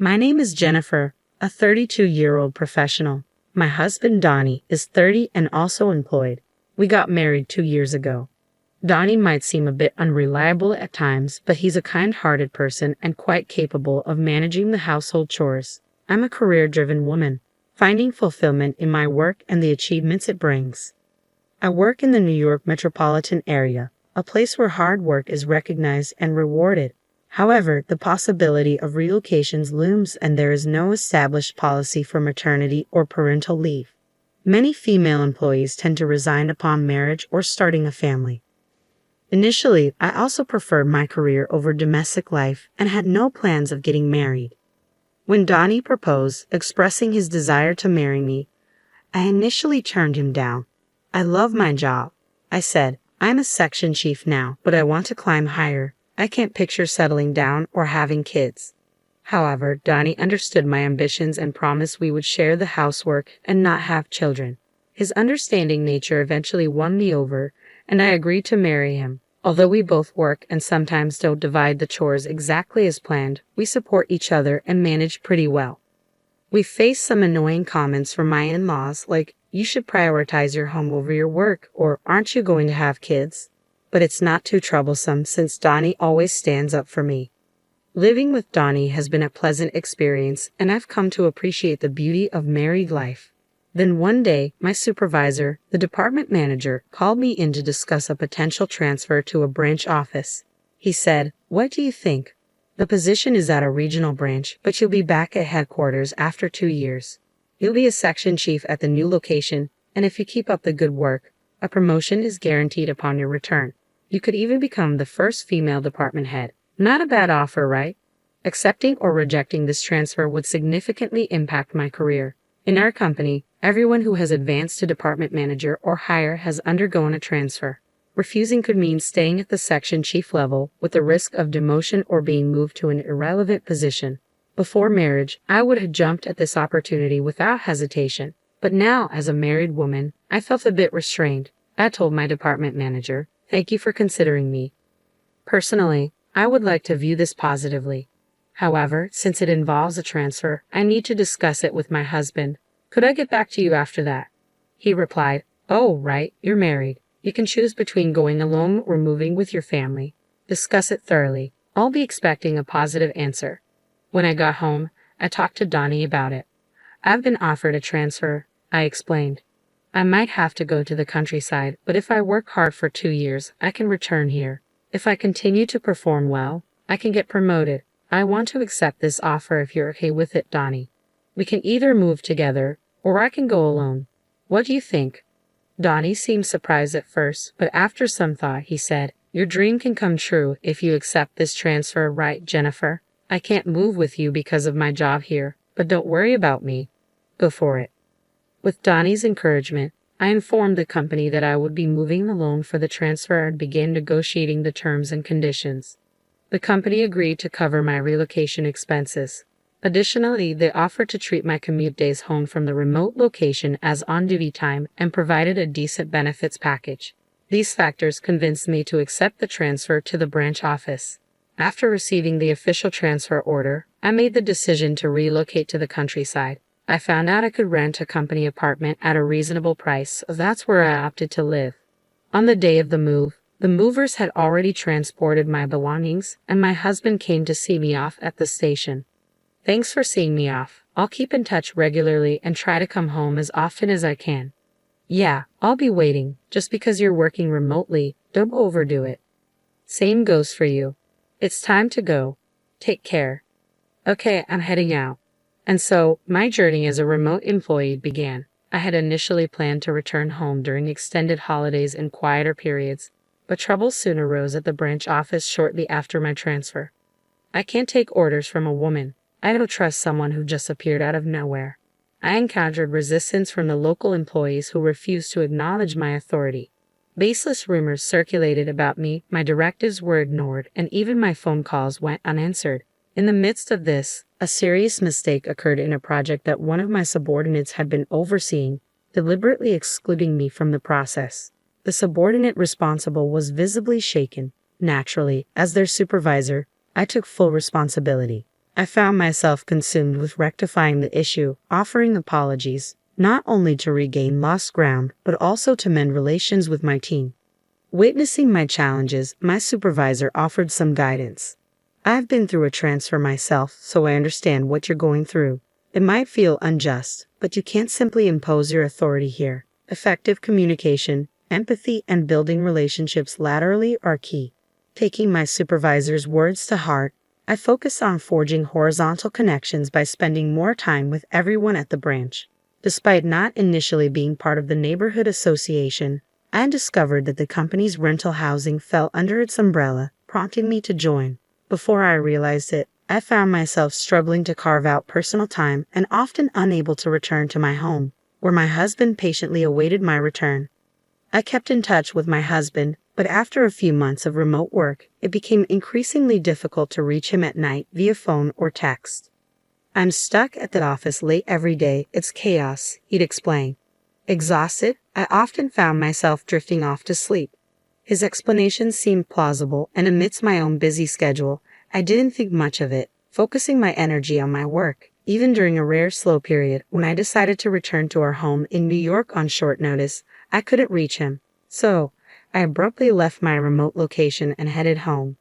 My name is Jennifer, a 32-year-old professional. My husband Donnie is 30 and also employed. We got married 2 years ago. Donnie might seem a bit unreliable at times, but he's a kind-hearted person and quite capable of managing the household chores. I'm a career-driven woman, finding fulfillment in my work and the achievements it brings. I work in the New York metropolitan area, a place where hard work is recognized and rewarded. However, the possibility of relocations looms and there is no established policy for maternity or parental leave. Many female employees tend to resign upon marriage or starting a family. Initially, I also preferred my career over domestic life and had no plans of getting married. When Donnie proposed, expressing his desire to marry me, I initially turned him down. I love my job, I said. I'm a section chief now, but I want to climb higher. I can't picture settling down or having kids. However, Donnie understood my ambitions and promised we would share the housework and not have children. His understanding nature eventually won me over, and I agreed to marry him. Although we both work and sometimes don't divide the chores exactly as planned, we support each other and manage pretty well. We face some annoying comments from my in-laws like, "You should prioritize your home over your work," or "Aren't you going to have kids?" But it's not too troublesome since Donnie always stands up for me. Living with Donnie has been a pleasant experience, and I've come to appreciate the beauty of married life. Then one day, my supervisor, the department manager, called me in to discuss a potential transfer to a branch office. He said, "What do you think? The position is at a regional branch, but you'll be back at headquarters after 2 years. You'll be a section chief at the new location, and if you keep up the good work, a promotion is guaranteed upon your return. You could even become the first female department head. Not a bad offer, right?" Accepting or rejecting this transfer would significantly impact my career. In our company, everyone who has advanced to department manager or higher has undergone a transfer. Refusing could mean staying at the section chief level with the risk of demotion or being moved to an irrelevant position. Before marriage, I would have jumped at this opportunity without hesitation. But now, as a married woman, I felt a bit restrained. I told my department manager, "Thank you for considering me. Personally, I would like to view this positively. However, since it involves a transfer, I need to discuss it with my husband. Could I get back to you after that?" He replied, "Oh, right, you're married. You can choose between going alone or moving with your family. Discuss it thoroughly. I'll be expecting a positive answer." When I got home, I talked to Donnie about it. "I've been offered a transfer," I explained. "I might have to go to the countryside, but if I work hard for 2 years, I can return here. If I continue to perform well, I can get promoted. I want to accept this offer if you're okay with it, Donnie. We can either move together, or I can go alone. What do you think?" Donnie seemed surprised at first, but after some thought, he said, "Your dream can come true if you accept this transfer, right, Jennifer? I can't move with you because of my job here, but don't worry about me. Go for it." With Donnie's encouragement, I informed the company that I would be moving alone for the transfer and began negotiating the terms and conditions. The company agreed to cover my relocation expenses. Additionally, they offered to treat my commute days home from the remote location as on-duty time and provided a decent benefits package. These factors convinced me to accept the transfer to the branch office. After receiving the official transfer order, I made the decision to relocate to the countryside. I found out I could rent a company apartment at a reasonable price, so that's where I opted to live. On the day of the move, the movers had already transported my belongings, and my husband came to see me off at the station. "Thanks for seeing me off. I'll keep in touch regularly and try to come home as often as I can." "Yeah, I'll be waiting. Just because you're working remotely, don't overdo it." "Same goes for you. It's time to go. Take care." "Okay, I'm heading out." And so, my journey as a remote employee began. I had initially planned to return home during extended holidays and quieter periods, but trouble soon arose at the branch office shortly after my transfer. I can't take orders from a woman. I don't trust someone who just appeared out of nowhere. I encountered resistance from the local employees who refused to acknowledge my authority. Baseless rumors circulated about me, my directives were ignored, and even my phone calls went unanswered. In the midst of this, a serious mistake occurred in a project that one of my subordinates had been overseeing, deliberately excluding me from the process. The subordinate responsible was visibly shaken. Naturally, as their supervisor, I took full responsibility. I found myself consumed with rectifying the issue, offering apologies, not only to regain lost ground, but also to mend relations with my team. Witnessing my challenges, my supervisor offered some guidance. I've been through a transfer myself, so I understand what you're going through. It might feel unjust, but you can't simply impose your authority here. Effective communication, empathy, and building relationships laterally are key. Taking my supervisor's words to heart, I focus on forging horizontal connections by spending more time with everyone at the branch. Despite not initially being part of the neighborhood association, I discovered that the company's rental housing fell under its umbrella, prompting me to join. Before I realized it, I found myself struggling to carve out personal time and often unable to return to my home, where my husband patiently awaited my return. I kept in touch with my husband, but after a few months of remote work, it became increasingly difficult to reach him at night via phone or text. I'm stuck at the office late every day. It's chaos, he'd explain. Exhausted, I often found myself drifting off to sleep. His explanations seemed plausible, and amidst my own busy schedule, I didn't think much of it, focusing my energy on my work. Even during a rare slow period, when I decided to return to our home in New York on short notice, I couldn't reach him. So, I abruptly left my remote location and headed home.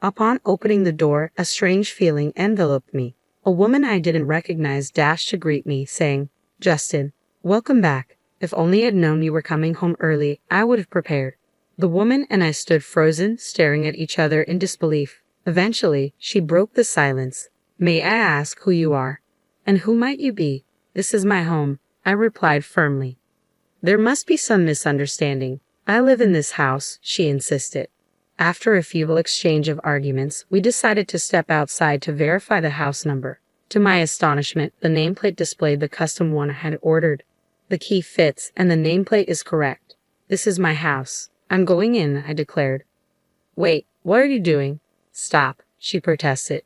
Upon opening the door, a strange feeling enveloped me. A woman I didn't recognize dashed to greet me, saying, "Justin, welcome back. If only I'd known you were coming home early, I would have prepared." The woman and I stood frozen, staring at each other in disbelief. Eventually, she broke the silence. "May I ask who you are? And who might you be?" "This is my home," I replied firmly. "There must be some misunderstanding. I live in this house," she insisted. After a feeble exchange of arguments, we decided to step outside to verify the house number. To my astonishment, the nameplate displayed the custom one I had ordered. "The key fits, and the nameplate is correct. This is my house. I'm going in," I declared. "Wait, what are you doing?" "Stop," she protested.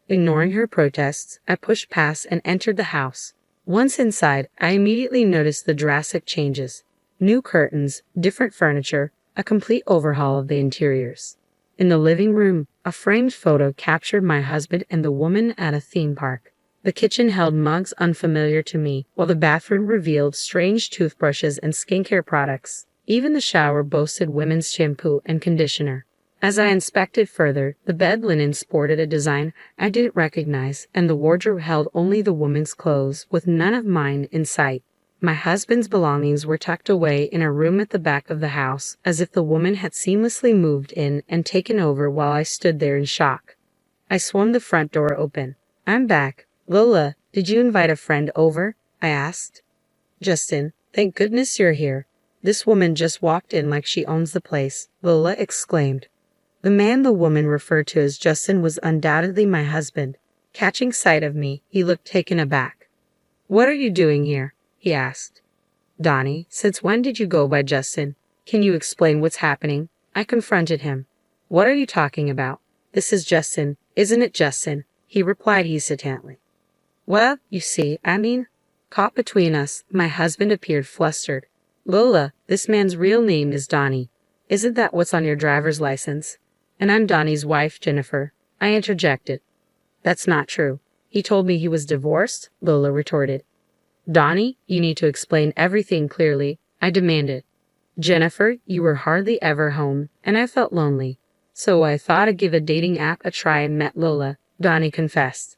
Ignoring her protests, I pushed past and entered the house. Once inside, I immediately noticed the drastic changes. New curtains, different furniture, a complete overhaul of the interiors. In the living room, a framed photo captured my husband and the woman at a theme park. The kitchen held mugs unfamiliar to me, while the bathroom revealed strange toothbrushes and skincare products. Even the shower boasted women's shampoo and conditioner. As I inspected further, the bed linen sported a design I didn't recognize, and the wardrobe held only the woman's clothes, with none of mine in sight. My husband's belongings were tucked away in a room at the back of the house, as if the woman had seamlessly moved in and taken over while I stood there in shock. I swung the front door open. "I'm back. Lola, did you invite a friend over?" I asked. "Justin, thank goodness you're here. This woman just walked in like she owns the place," Lola exclaimed. The man the woman referred to as Justin was undoubtedly my husband. Catching sight of me, he looked taken aback. "What are you doing here?" he asked. "Donnie, since when did you go by Justin? Can you explain what's happening?" I confronted him. "What are you talking about? This is Justin, isn't it, Justin?" he replied hesitantly. "Well, you see, caught between us, my husband appeared flustered. "Lola, this man's real name is Donnie. Isn't that what's on your driver's license? And I'm Donnie's wife, Jennifer," I interjected. "That's not true. He told me he was divorced," Lola retorted. "Donnie, you need to explain everything clearly," I demanded. "Jennifer, you were hardly ever home, and I felt lonely. So I thought I'd give a dating app a try and met Lola," Donnie confessed.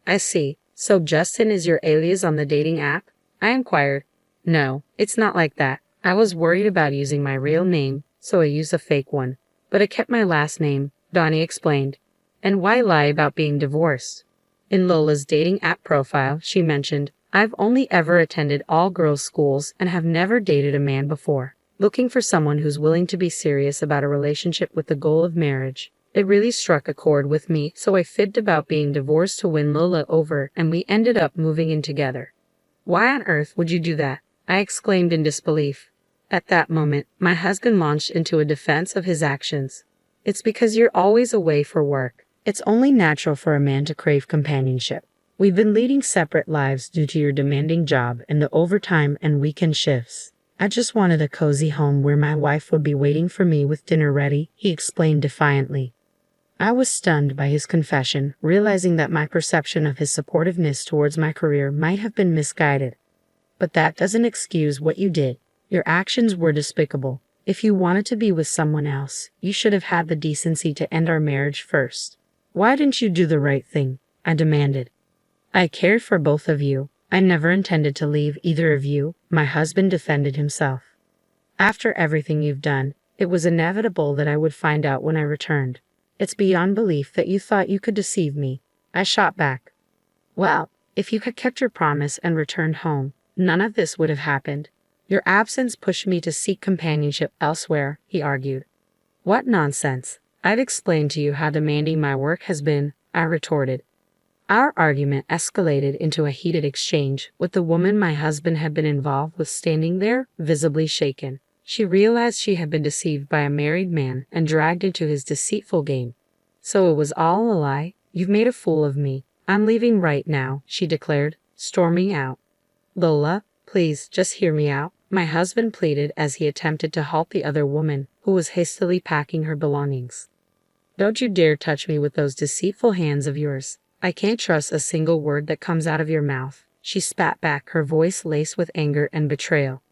"I see. So Justin is your alias on the dating app?" I inquired. "No, it's not like that. I was worried about using my real name, so I used a fake one. But I kept my last name," Donnie explained. "And why lie about being divorced?" In Lola's dating app profile, she mentioned, "I've only ever attended all-girls schools and have never dated a man before. Looking for someone who's willing to be serious about a relationship with the goal of marriage." It really struck a chord with me, so I fibbed about being divorced to win Lola over, and we ended up moving in together. "Why on earth would you do that?" I exclaimed in disbelief. At that moment, my husband launched into a defense of his actions. "It's because you're always away for work. It's only natural for a man to crave companionship. We've been leading separate lives due to your demanding job and the overtime and weekend shifts. I just wanted a cozy home where my wife would be waiting for me with dinner ready," he explained defiantly. I was stunned by his confession, realizing that my perception of his supportiveness towards my career might have been misguided. But that doesn't excuse what you did. Your actions were despicable. If you wanted to be with someone else, you should have had the decency to end our marriage first. Why didn't you do the right thing? I demanded. I cared for both of you. I never intended to leave either of you, my husband defended himself. After everything you've done, it was inevitable that I would find out when I returned. It's beyond belief that you thought you could deceive me. I shot back. Well, if you had kept your promise and returned home, none of this would have happened. Your absence pushed me to seek companionship elsewhere, he argued. What nonsense. I've explained to you how demanding my work has been, I retorted. Our argument escalated into a heated exchange, with the woman my husband had been involved with standing there, visibly shaken. She realized she had been deceived by a married man and dragged into his deceitful game. So it was all a lie? You've made a fool of me. I'm leaving right now, she declared, storming out. Lola, please, just hear me out, my husband pleaded as he attempted to halt the other woman, who was hastily packing her belongings. Don't you dare touch me with those deceitful hands of yours. I can't trust a single word that comes out of your mouth, she spat back, her voice laced with anger and betrayal.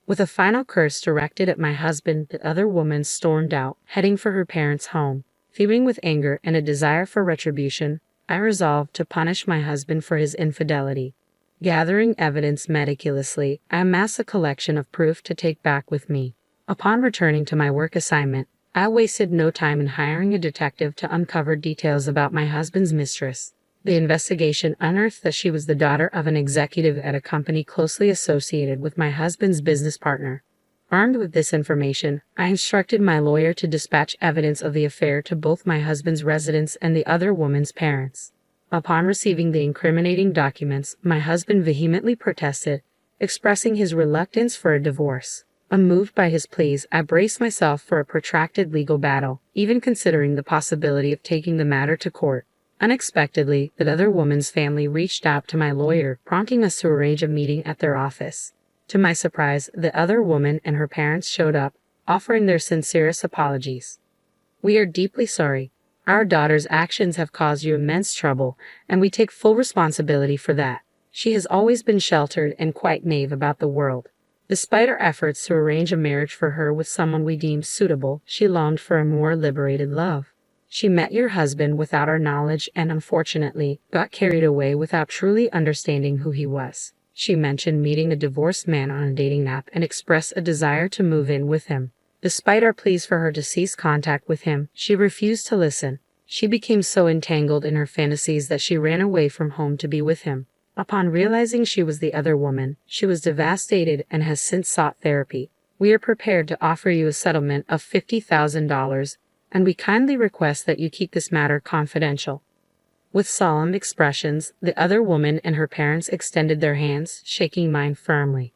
With a final curse directed at my husband, the other woman stormed out, heading for her parents' home. Fuming with anger and a desire for retribution, I resolved to punish my husband for his infidelity. Gathering evidence meticulously, I amassed a collection of proof to take back with me. Upon returning to my work assignment, I wasted no time in hiring a detective to uncover details about my husband's mistress. The investigation unearthed that she was the daughter of an executive at a company closely associated with my husband's business partner. Armed with this information, I instructed my lawyer to dispatch evidence of the affair to both my husband's residence and the other woman's parents. Upon receiving the incriminating documents, my husband vehemently protested, expressing his reluctance for a divorce. Unmoved by his pleas, I braced myself for a protracted legal battle, even considering the possibility of taking the matter to court. Unexpectedly, the other woman's family reached out to my lawyer, prompting us to arrange a meeting at their office. To my surprise, the other woman and her parents showed up, offering their sincerest apologies. We are deeply sorry. Our daughter's actions have caused you immense trouble, and we take full responsibility for that. She has always been sheltered and quite naive about the world. Despite our efforts to arrange a marriage for her with someone we deemed suitable, she longed for a more liberated love. She met your husband without our knowledge and, unfortunately, got carried away without truly understanding who he was. She mentioned meeting a divorced man on a dating app and expressed a desire to move in with him. Despite our pleas for her to cease contact with him, she refused to listen. She became so entangled in her fantasies that she ran away from home to be with him. Upon realizing she was the other woman, she was devastated and has since sought therapy. We are prepared to offer you a settlement of $50,000, and we kindly request that you keep this matter confidential. With solemn expressions, the other woman and her parents extended their hands, shaking mine firmly.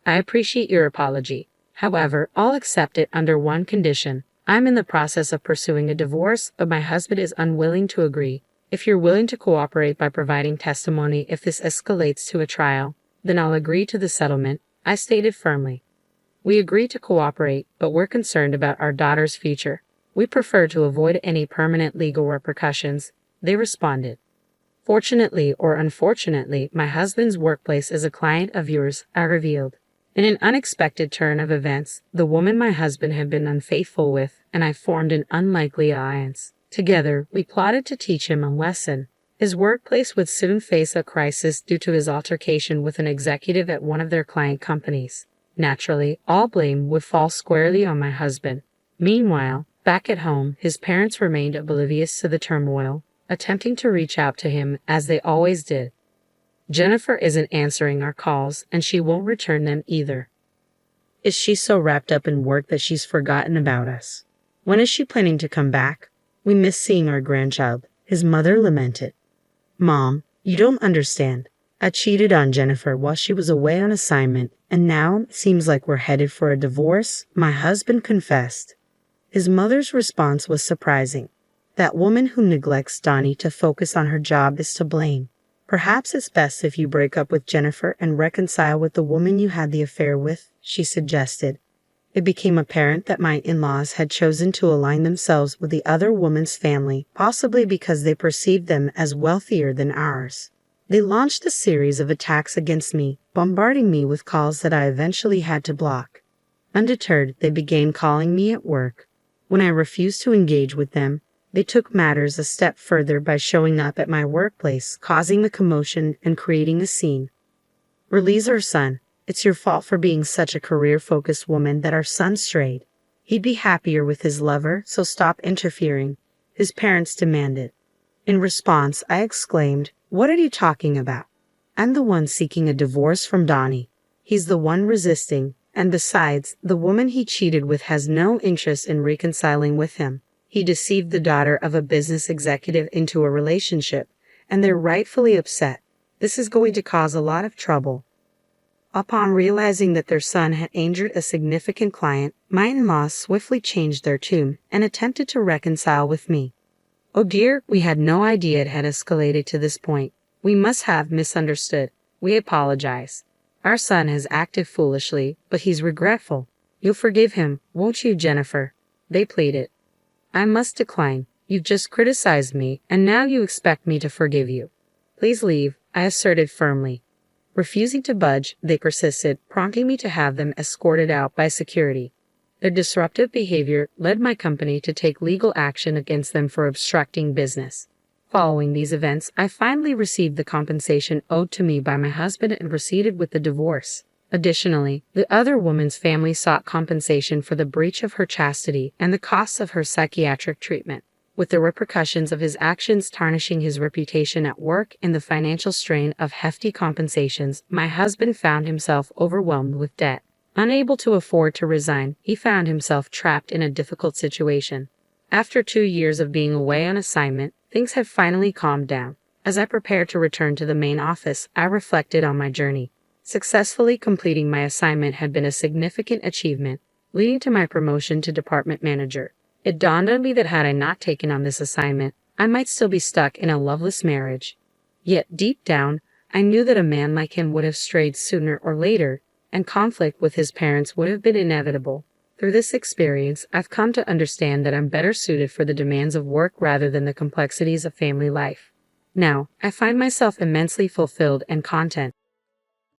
I appreciate your apology. However, I'll accept it under one condition. I'm in the process of pursuing a divorce, but my husband is unwilling to agree. If you're willing to cooperate by providing testimony if this escalates to a trial, then I'll agree to the settlement, I stated firmly. We agree to cooperate, but we're concerned about our daughter's future. We prefer to avoid any permanent legal repercussions, they responded. Fortunately or unfortunately, my husband's workplace is a client of yours, I revealed. In an unexpected turn of events, the woman my husband had been unfaithful with and I formed an unlikely alliance. Together, we plotted to teach him a lesson. His workplace would soon face a crisis due to his altercation with an executive at one of their client companies. Naturally, all blame would fall squarely on my husband. Meanwhile, back at home, his parents remained oblivious to the turmoil, attempting to reach out to him as they always did. Jennifer isn't answering our calls, and she won't return them either. Is she so wrapped up in work that she's forgotten about us? When is she planning to come back? We miss seeing our grandchild, his mother lamented. Mom, you don't understand. I cheated on Jennifer while she was away on assignment, and now it seems like we're headed for a divorce, my husband confessed. His mother's response was surprising. That woman who neglects Donnie to focus on her job is to blame. Perhaps it's best if you break up with Jennifer and reconcile with the woman you had the affair with, she suggested. It became apparent that my in-laws had chosen to align themselves with the other woman's family, possibly because they perceived them as wealthier than ours. They launched a series of attacks against me, bombarding me with calls that I eventually had to block. Undeterred, they began calling me at work. When I refused to engage with them, they took matters a step further by showing up at my workplace, causing the commotion and creating a scene. "Release our son. It's your fault for being such a career-focused woman that our son strayed. He'd be happier with his lover, so stop interfering," his parents demanded. In response, I exclaimed, "What are you talking about? I'm the one seeking a divorce from Donnie. He's the one resisting, and besides, the woman he cheated with has no interest in reconciling with him. He deceived the daughter of a business executive into a relationship, and they're rightfully upset. This is going to cause a lot of trouble." Upon realizing that their son had injured a significant client, my in-laws swiftly changed their tune and attempted to reconcile with me. "Oh dear, we had no idea it had escalated to this point. We must have misunderstood. We apologize. Our son has acted foolishly, but he's regretful. You'll forgive him, won't you, Jennifer?" they pleaded. "I must decline. You've just criticized me, and now you expect me to forgive you. Please leave," I asserted firmly. Refusing to budge, they persisted, prompting me to have them escorted out by security. Their disruptive behavior led my company to take legal action against them for obstructing business. Following these events, I finally received the compensation owed to me by my husband and proceeded with the divorce. Additionally, the other woman's family sought compensation for the breach of her chastity and the costs of her psychiatric treatment, with the repercussions of his actions tarnishing his reputation at work and the financial strain of hefty compensations. My husband found himself overwhelmed with debt. Unable to afford to resign, he found himself trapped in a difficult situation. After 2 years of being away on assignment, things had finally calmed down. As I prepared to return to the main office, I reflected on my journey. Successfully completing my assignment had been a significant achievement, leading to my promotion to department manager. It dawned on me that had I not taken on this assignment, I might still be stuck in a loveless marriage. Yet deep down, I knew that a man like him would have strayed sooner or later, and conflict with his parents would have been inevitable. Through this experience, I've come to understand that I'm better suited for the demands of work rather than the complexities of family life. Now, I find myself immensely fulfilled and content.